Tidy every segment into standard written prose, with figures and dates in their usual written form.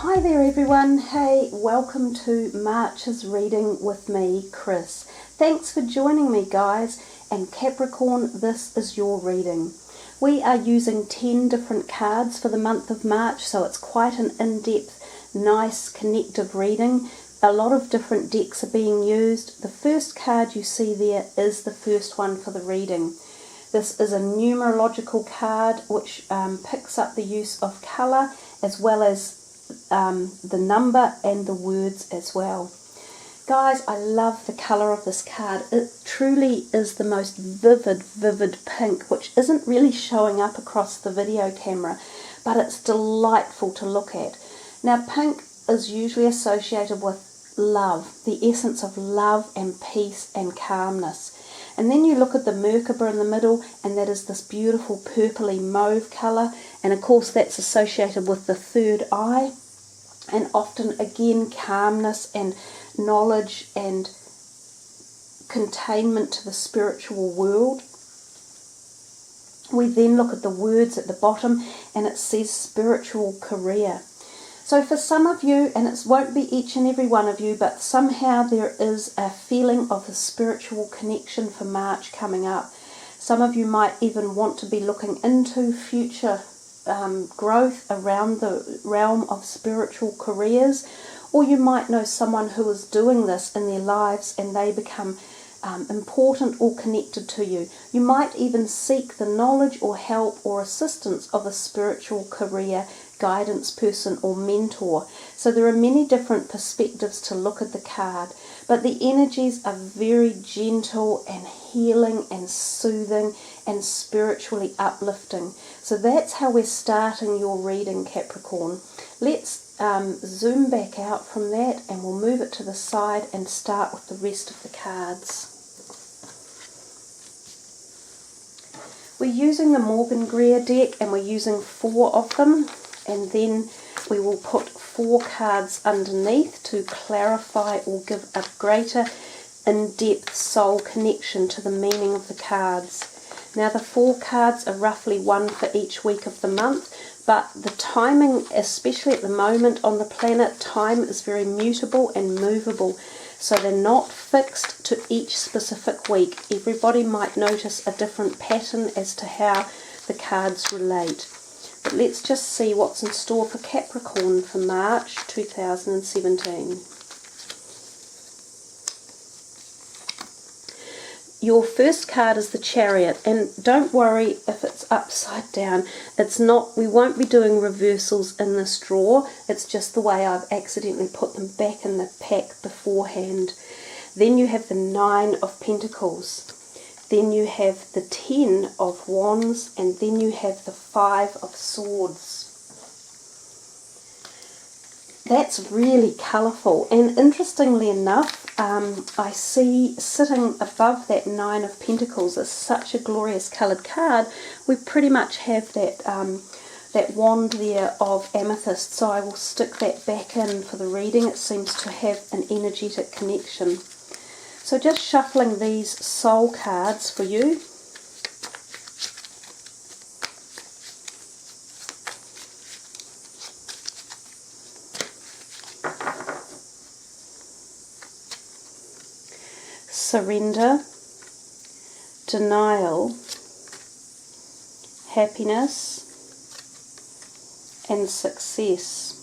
Hi there everyone, hey, welcome to March's reading with me, Chris. Thanks for joining me guys, and Capricorn, this is your reading. We are using 10 different cards for the month of March, so it's quite an in-depth, nice, connective reading. A lot of different decks are being used. The first card you see there is the first one for the reading. This is a numerological card which picks up the use of colour as well as the number and the words as well. Guys, I love the colour of this card. It truly is the most vivid pink, which isn't really showing up across the video camera, but it's delightful to look at. Now, pink is usually associated with love, the essence of love and peace and calmness. And then you look at the Merkaba in the middle, and that is this beautiful purpley mauve colour, and of course that's associated with the third eye, and often again calmness and knowledge and containment to the spiritual world. We then look at the words at the bottom, and it says spiritual career. So for some of you, and it won't be each and every one of you, but somehow there is a feeling of the spiritual connection for March coming up. Some of you might even want to be looking into future growth around the realm of spiritual careers, or you might know someone who is doing this in their lives and they become important or connected to you. You might even seek the knowledge or help or assistance of a spiritual career guidance person or mentor. So there are many different perspectives to look at the card, but the energies are very gentle and healing and soothing and spiritually uplifting. So that's how we're starting your reading, Capricorn. Let's zoom back out from that, and we'll move it to the side and start with the rest of the cards. We're using the Morgan Greer deck, and we're using 4 of them, and then we will put 4 cards underneath to clarify or give a greater in-depth soul connection to the meaning of the cards. Now the 4 cards are roughly 1 for each week of the month, but the timing, especially at the moment on the planet, time is very mutable and movable. So they're not fixed to each specific week. Everybody might notice a different pattern as to how the cards relate. But let's just see what's in store for Capricorn for March 2017. Your first card is the Chariot, and don't worry if it's upside down. It's not, we won't be doing reversals in this draw. It's just the way I've accidentally put them back in the pack beforehand. Then you have the 9 of Pentacles. Then you have the 10 of Wands, and then you have the 5 of Swords. That's really colourful, and interestingly enough, I see sitting above that 9 of Pentacles is such a glorious coloured card. We pretty much have that that wand there of amethyst, so I will stick that back in for the reading. It seems to have an energetic connection. So just shuffling these soul cards for you. Surrender, denial, happiness, and success.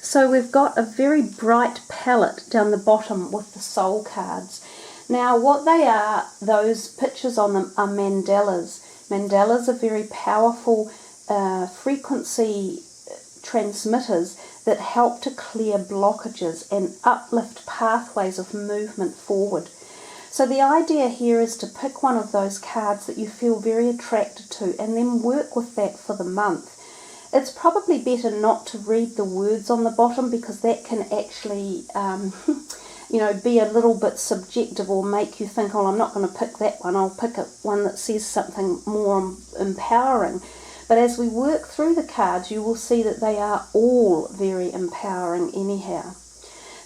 So we've got a very bright palette down the bottom with the soul cards. Now what they are, those pictures on them are mandalas. Mandalas are very powerful frequency transmitters that help to clear blockages and uplift pathways of movement forward. So the idea here is to pick one of those cards that you feel very attracted to and then work with that for the month. It's probably better not to read the words on the bottom, because that can actually be a little bit subjective or make you think, oh, I'm not going to pick that one, I'll pick one that says something more empowering. But as we work through the cards, you will see that they are all very empowering anyhow.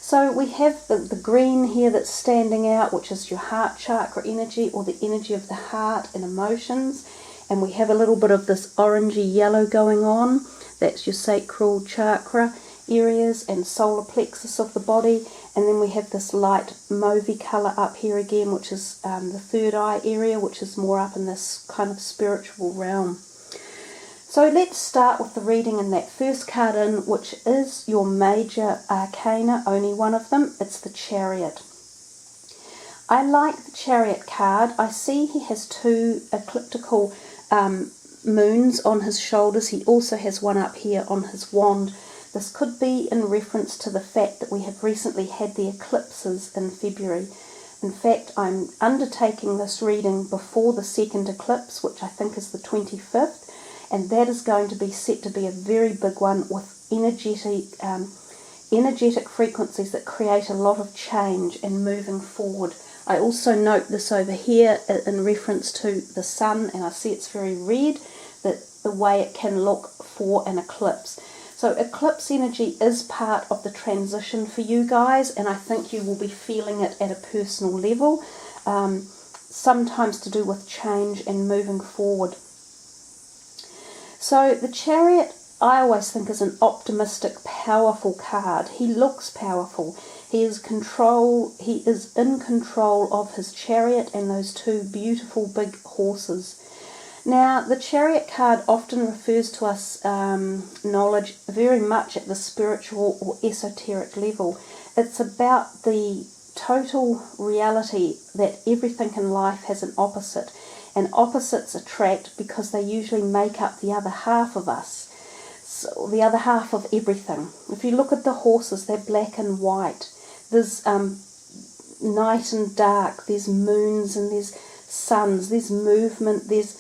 So we have the green here that's standing out, which is your heart chakra energy, or the energy of the heart and emotions. and we have a little bit of this orangey yellow going on. That's your sacral chakra areas and solar plexus of the body. And then we have this light mauvey colour up here again, which is the third eye area, which is more up in this kind of spiritual realm. So let's start with the reading in that first card in, which is your major arcana, only one of them. It's the Chariot. I like the Chariot card. I see he has two ecliptical moons on his shoulders. He also has one up here on his wand. This could be in reference to the fact that we have recently had the eclipses in February. In fact, I'm undertaking this reading before the second eclipse, which I think is the 25th, and that is going to be set to be a very big one with energetic frequencies that create a lot of change and moving forward. I also note this over here in reference to the sun, and I see it's very red, that the way it can look for an eclipse. So eclipse energy is part of the transition for you guys, and I think you will be feeling it at a personal level, sometimes to do with change and moving forward. So the Chariot, I always think, is an optimistic, powerful card. He looks powerful. He is in control of his chariot and those two beautiful big horses. Now, the Chariot card often refers to us knowledge very much at the spiritual or esoteric level. It's about the total reality that everything in life has an opposite, and opposites attract because they usually make up the other half of us, so the other half of everything. If you look at the horses, they're black and white. There's night and dark, there's moons and there's suns, there's movement, there's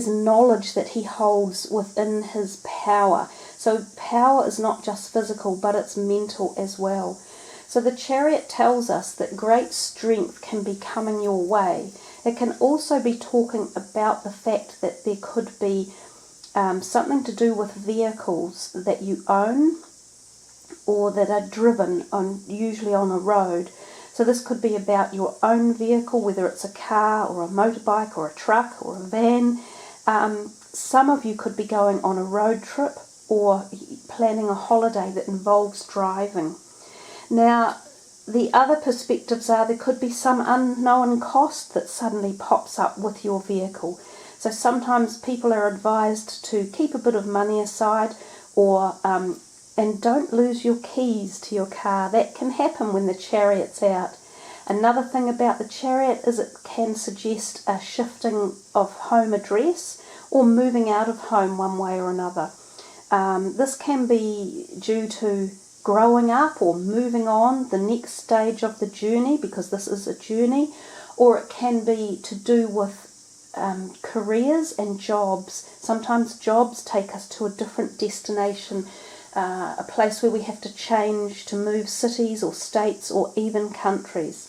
knowledge that he holds within his power. So power is not just physical, but it's mental as well. So the Chariot tells us that great strength can be coming your way. It can also be talking about the fact that there could be something to do with vehicles that you own or that are driven on, usually on a road. So this could be about your own vehicle, whether it's a car or a motorbike or a truck or a van. Some of you could be going on a road trip or planning a holiday that involves driving. Now, the other perspectives are there could be some unknown cost that suddenly pops up with your vehicle. So sometimes people are advised to keep a bit of money aside, or and don't lose your keys to your car. That can happen when the Chariot's out. Another thing about the Chariot is it can suggest a shifting of home address or moving out of home one way or another. This can be due to growing up or moving on, the next stage of the journey, because this is a journey, or it can be to do with careers and jobs. Sometimes jobs take us to a different destination, a place where we have to change to move cities or states or even countries.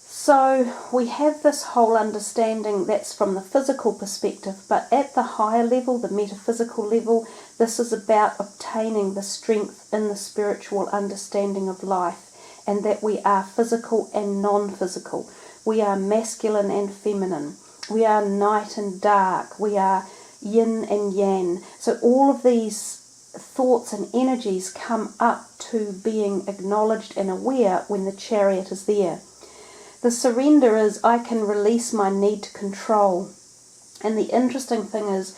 So we have this whole understanding that's from the physical perspective, but at the higher level, the metaphysical level, this is about obtaining the strength in the spiritual understanding of life, and that we are physical and non-physical. We are masculine and feminine. We are night and dark. We are yin and yang. So all of these thoughts and energies come up to being acknowledged and aware when the Chariot is there. The surrender is, I can release my need to control. And the interesting thing is,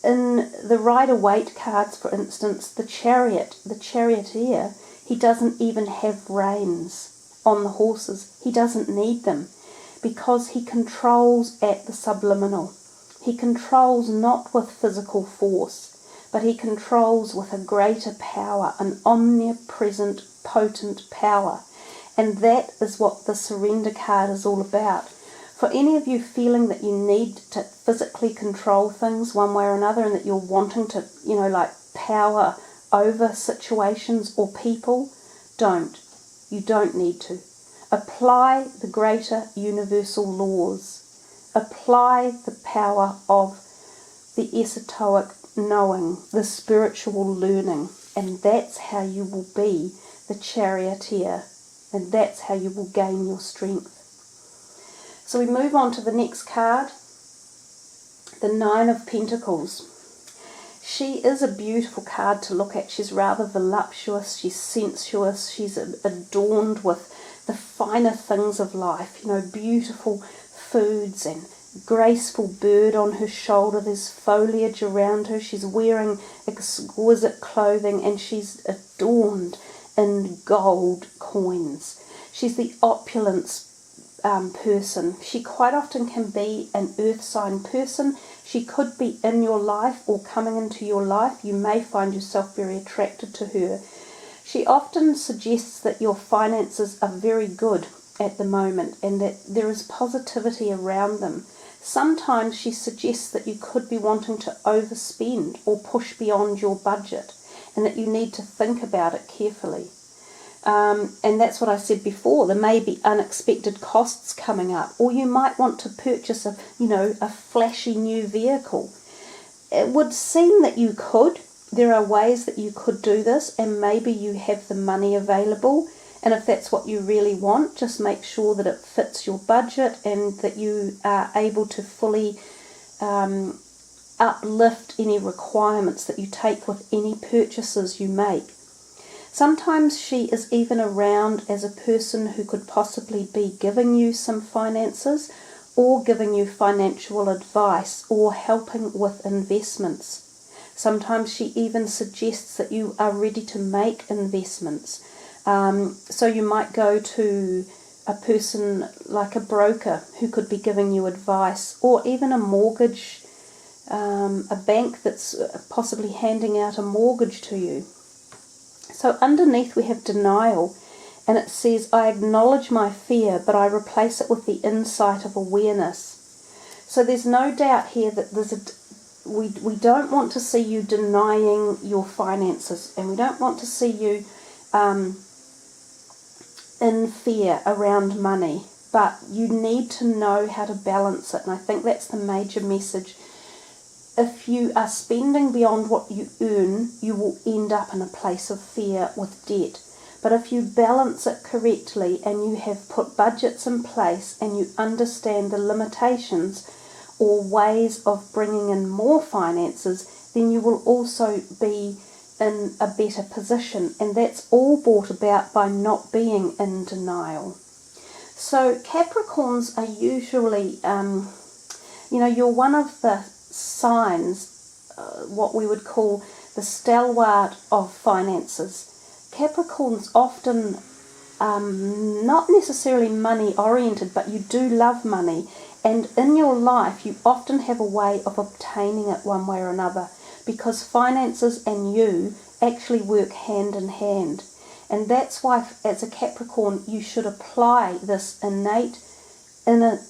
in the Rider-Waite cards, for instance, the charioteer, he doesn't even have reins on the horses. He doesn't need them because he controls at the subliminal. He controls not with physical force, but he controls with a greater power, an omnipresent, potent power. And that is what the surrender card is all about. For any of you feeling that you need to physically control things one way or another, and that you're wanting to, power over situations or people, don't. You don't need to. Apply the greater universal laws. Apply the power of the esoteric knowing, the spiritual learning, and that's how you will be the charioteer, and that's how you will gain your strength. So we move on to the next card, the Nine of Pentacles. She is a beautiful card to look at. She's rather voluptuous, she's sensuous, she's adorned with the finer things of life, you know, beautiful foods and graceful bird on her shoulder. There's foliage around her. She's wearing exquisite clothing and she's adorned in gold coins. She's the opulence person. She quite often can be an earth sign person. She could be in your life or coming into your life. You may find yourself very attracted to her. She often suggests that your finances are very good at the moment and that there is positivity around them. Sometimes she suggests that you could be wanting to overspend or push beyond your budget and that you need to think about it carefully. And that's what I said before. There may be unexpected costs coming up, or you might want to purchase a flashy new vehicle. It would seem that you could. There are ways that you could do this, and maybe you have the money available. And if that's what you really want, just make sure that it fits your budget and that you are able to fully uplift any requirements that you take with any purchases you make. Sometimes she is even around as a person who could possibly be giving you some finances or giving you financial advice or helping with investments. Sometimes she even suggests that you are ready to make investments. So you might go to a person like a broker who could be giving you advice, or even a mortgage, a bank that's possibly handing out a mortgage to you. So underneath we have denial, and it says, I acknowledge my fear, but I replace it with the insight of awareness. So there's no doubt here that we don't want to see you denying your finances, and we don't want to see you in fear around money, but you need to know how to balance it, and I think that's the major message. If you are spending beyond what you earn, you will end up in a place of fear with debt. But if you balance it correctly and you have put budgets in place and you understand the limitations or ways of bringing in more finances, then you will also be in a better position. And that's all brought about by not being in denial. So Capricorns are usually, you're one of the signs, what we would call the stalwart of finances. Capricorns often not necessarily money oriented, but you do love money, and in your life you often have a way of obtaining it one way or another, because finances and you actually work hand in hand. And that's why as a Capricorn you should apply this innate inner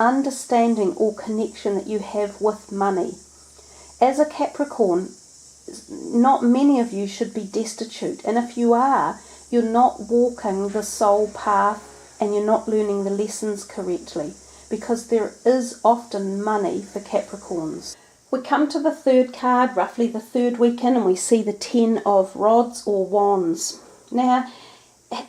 understanding or connection that you have with money. As a Capricorn, not many of you should be destitute, and if you are, you're not walking the soul path and you're not learning the lessons correctly, because there is often money for Capricorns. We come to the third card, roughly the third week in, and we see the 10 of rods or wands. Now,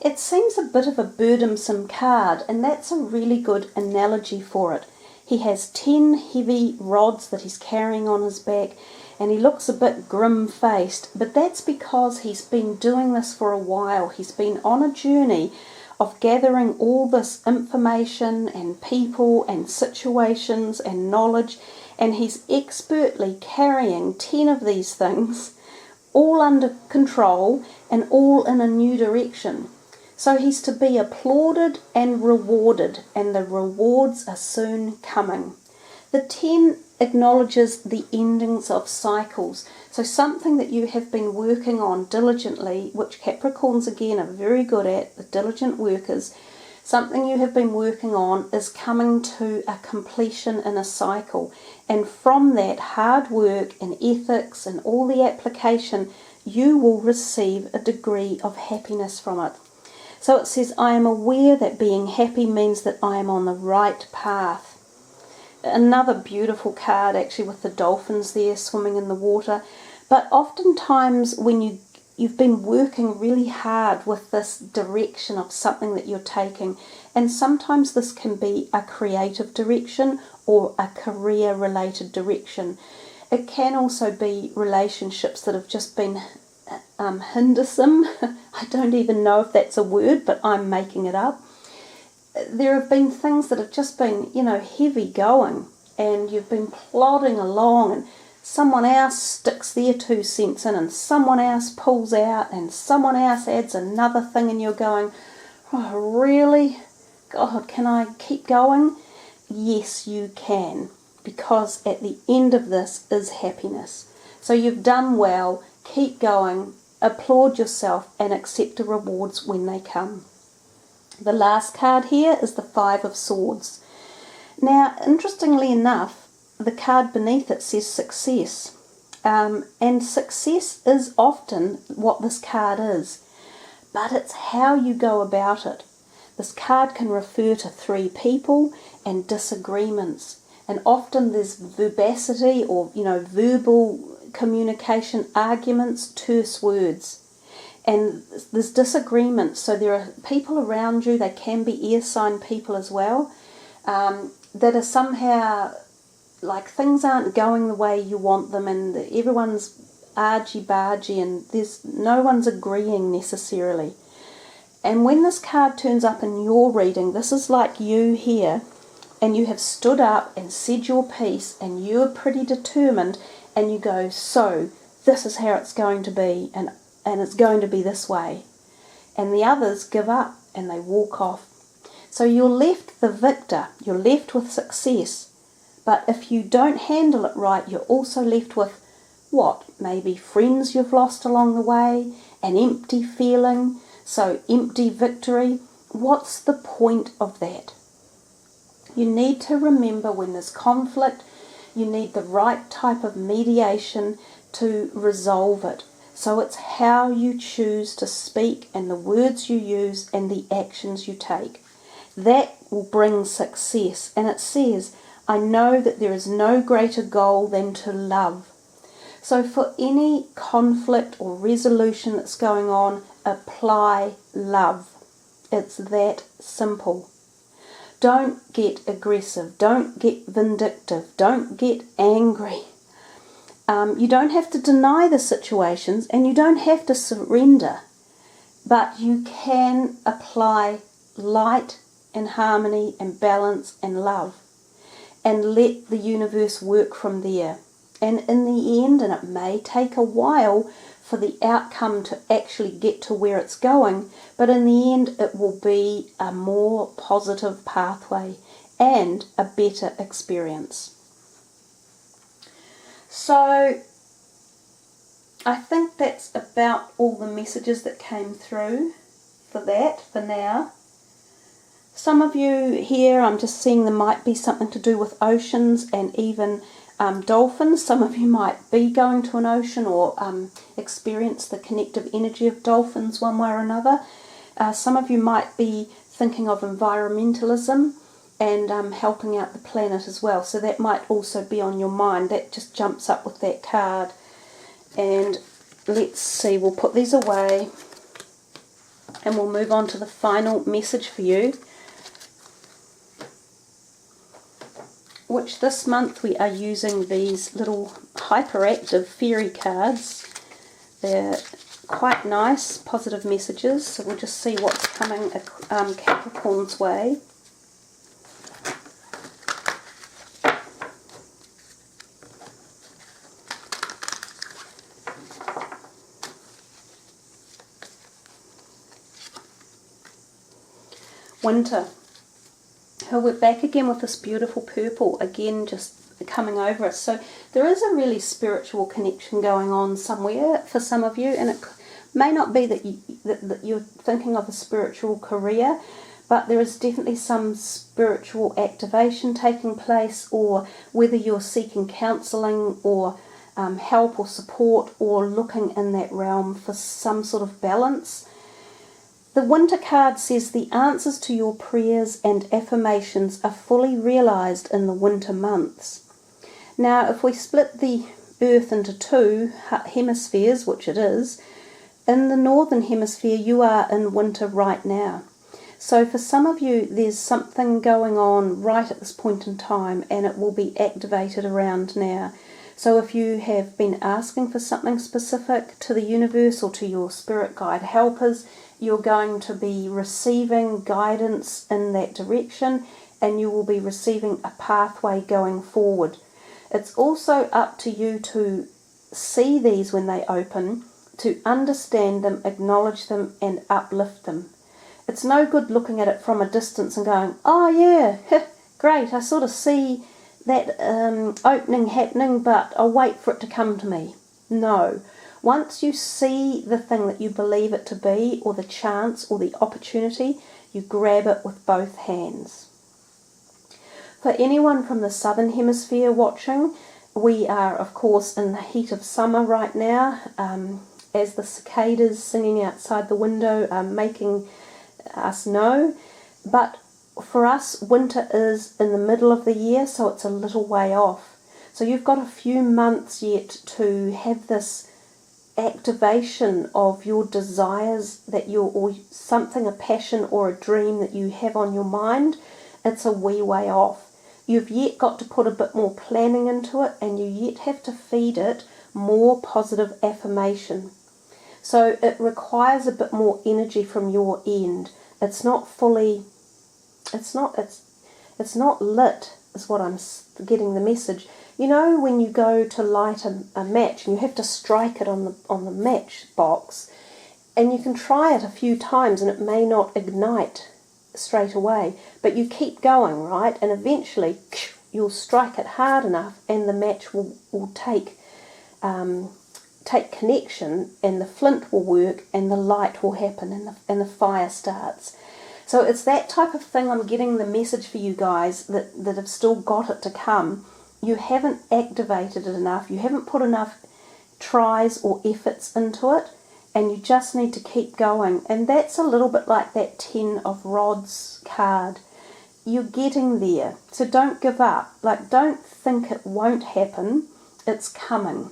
it seems a bit of a burdensome card, and that's a really good analogy for it. He has 10 heavy rods that he's carrying on his back, and he looks a bit grim-faced, but that's because he's been doing this for a while. He's been on a journey of gathering all this information and people and situations and knowledge, and he's expertly carrying 10 of these things, all under control and all in a new direction. So he's to be applauded and rewarded, and the rewards are soon coming. The 10 acknowledges the endings of cycles. So something that you have been working on diligently, which Capricorns again are very good at, the diligent workers, something you have been working on is coming to a completion in a cycle. And from that hard work and ethics and all the application, you will receive a degree of happiness from it. So it says, I am aware that being happy means that I am on the right path. Another beautiful card actually with the dolphins there swimming in the water. But oftentimes when you've been working really hard with this direction of something that you're taking, And sometimes this can be a creative direction or a career-related direction. It can also be relationships that have just been hindersome. I don't even know if that's a word, but I'm making it up. There have been things that have just been, heavy going, and you've been plodding along, and someone else sticks their 2 cents in, and someone else pulls out, and someone else adds another thing, and you're going, oh, really? God, can I keep going? Yes, you can, because at the end of this is happiness. So you've done well, keep going, applaud yourself, and accept the rewards when they come. The last card here is the 5 of Swords. Now, interestingly enough, the card beneath it says success. And success is often what this card is, but it's how you go about it. This card can refer to 3 people and disagreements, and often there's verbosity or, verbal communication, arguments, terse words. And there's disagreements, so there are people around you, they can be air sign people as well, that are somehow like things aren't going the way you want them, and everyone's argy-bargy, and no one's agreeing necessarily. And when this card turns up in your reading, this is like you here, and you have stood up and said your piece, and you're pretty determined, and you go, so this is how it's going to be, and it's going to be this way. And the others give up and they walk off. So you're left the victor, you're left with success. But if you don't handle it right, you're also left with what? Maybe friends you've lost along the way, an empty feeling, so empty victory. What's the point of that? You need to remember when there's conflict, you need the right type of mediation to resolve it. So it's how you choose to speak and the words you use and the actions you take. That will bring success. And it says, I know that there is no greater goal than to love. So for any conflict or resolution that's going on, apply love. It's that simple. Don't get aggressive. Don't get vindictive. Don't get angry. You don't have to deny the situations and you don't have to surrender, but you can apply light and harmony and balance and love and let the universe work from there. And in the end, and it may take a while for the outcome to actually get to where it's going, but in the end it will be a more positive pathway and a better experience. So I think that's about all the messages that came through for that for now. Some of you here, I'm just seeing there might be something to do with oceans and even dolphins. Some of you might be going to an ocean or experience the connective energy of dolphins one way or another. Some of you might be thinking of environmentalism and helping out the planet as well. So that might also be on your mind. That just jumps up with that card. And let's see, we'll put these away and we'll move on to the final message for you, which this month we are using these little hyperactive fairy cards. They're quite nice, positive messages. So we'll just see what's coming Capricorn's way. Winter. Oh, we're back again with this beautiful purple, again just coming over us. So there is a really spiritual connection going on somewhere for some of you, and it may not be that you're thinking of a spiritual career, but there is definitely some spiritual activation taking place, or whether you're seeking counselling or help or support or looking in that realm for some sort of balance. The Winter card says the answers to your prayers and affirmations are fully realised in the winter months. Now, if we split the Earth into 2 hemispheres, which it is, in the northern hemisphere you are in winter right now. So for some of you, there's something going on right at this point in time, and it will be activated around now. So if you have been asking for something specific to the universe or to your spirit guide helpers, you're going to be receiving guidance in that direction, and you will be receiving a pathway going forward. It's also up to you to see these when they open, to understand them, acknowledge them, and uplift them. It's no good looking at it from a distance and going, oh yeah, great, I sort of see that opening happening, but I'll wait for it to come to me. No. Once you see the thing that you believe it to be, or the chance or the opportunity, you grab it with both hands. For anyone from the southern hemisphere watching, we are of course in the heat of summer right now, as the cicadas singing outside the window are making us know. But for us, winter is in the middle of the year, so it's a little way off. So you've got a few months yet to have this activation of your desires that or something, a passion or a dream that you have on your mind. It's a wee way off. You've yet got to put a bit more planning into it, and you yet have to feed it more positive affirmation. So it requires a bit more energy from your end. It's not fully, it's not lit, is what I'm getting the message. You know, when you go to light a match and you have to strike it on the match box, and you can try it a few times and it may not ignite straight away, but you keep going, right? And eventually you'll strike it hard enough and the match will take connection, and the flint will work and the light will happen and the fire starts. So it's that type of thing. I'm getting the message for you guys that have still got it to come. You haven't activated it enough, you haven't put enough tries or efforts into it, and you just need to keep going. And that's a little bit like that 10 of Rods card. You're getting there, so don't give up. Like, don't think it won't happen, it's coming.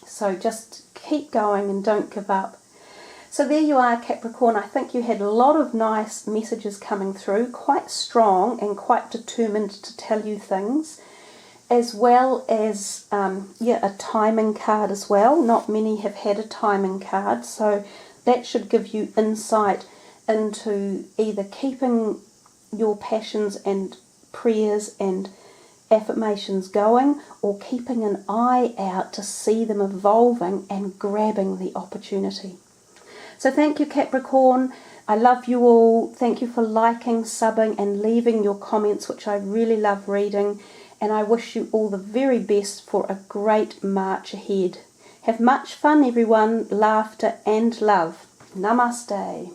So just keep going and don't give up. So there you are, Capricorn. I think you had a lot of nice messages coming through, quite strong and quite determined to tell you things, as well as a timing card as well. Not many have had a timing card, so that should give you insight into either keeping your passions and prayers and affirmations going, or keeping an eye out to see them evolving and grabbing the opportunity. So thank you, Capricorn. I love you all. Thank you for liking, subbing and leaving your comments, which I really love reading. And I wish you all the very best for a great March ahead. Have much fun, everyone. Laughter and love. Namaste.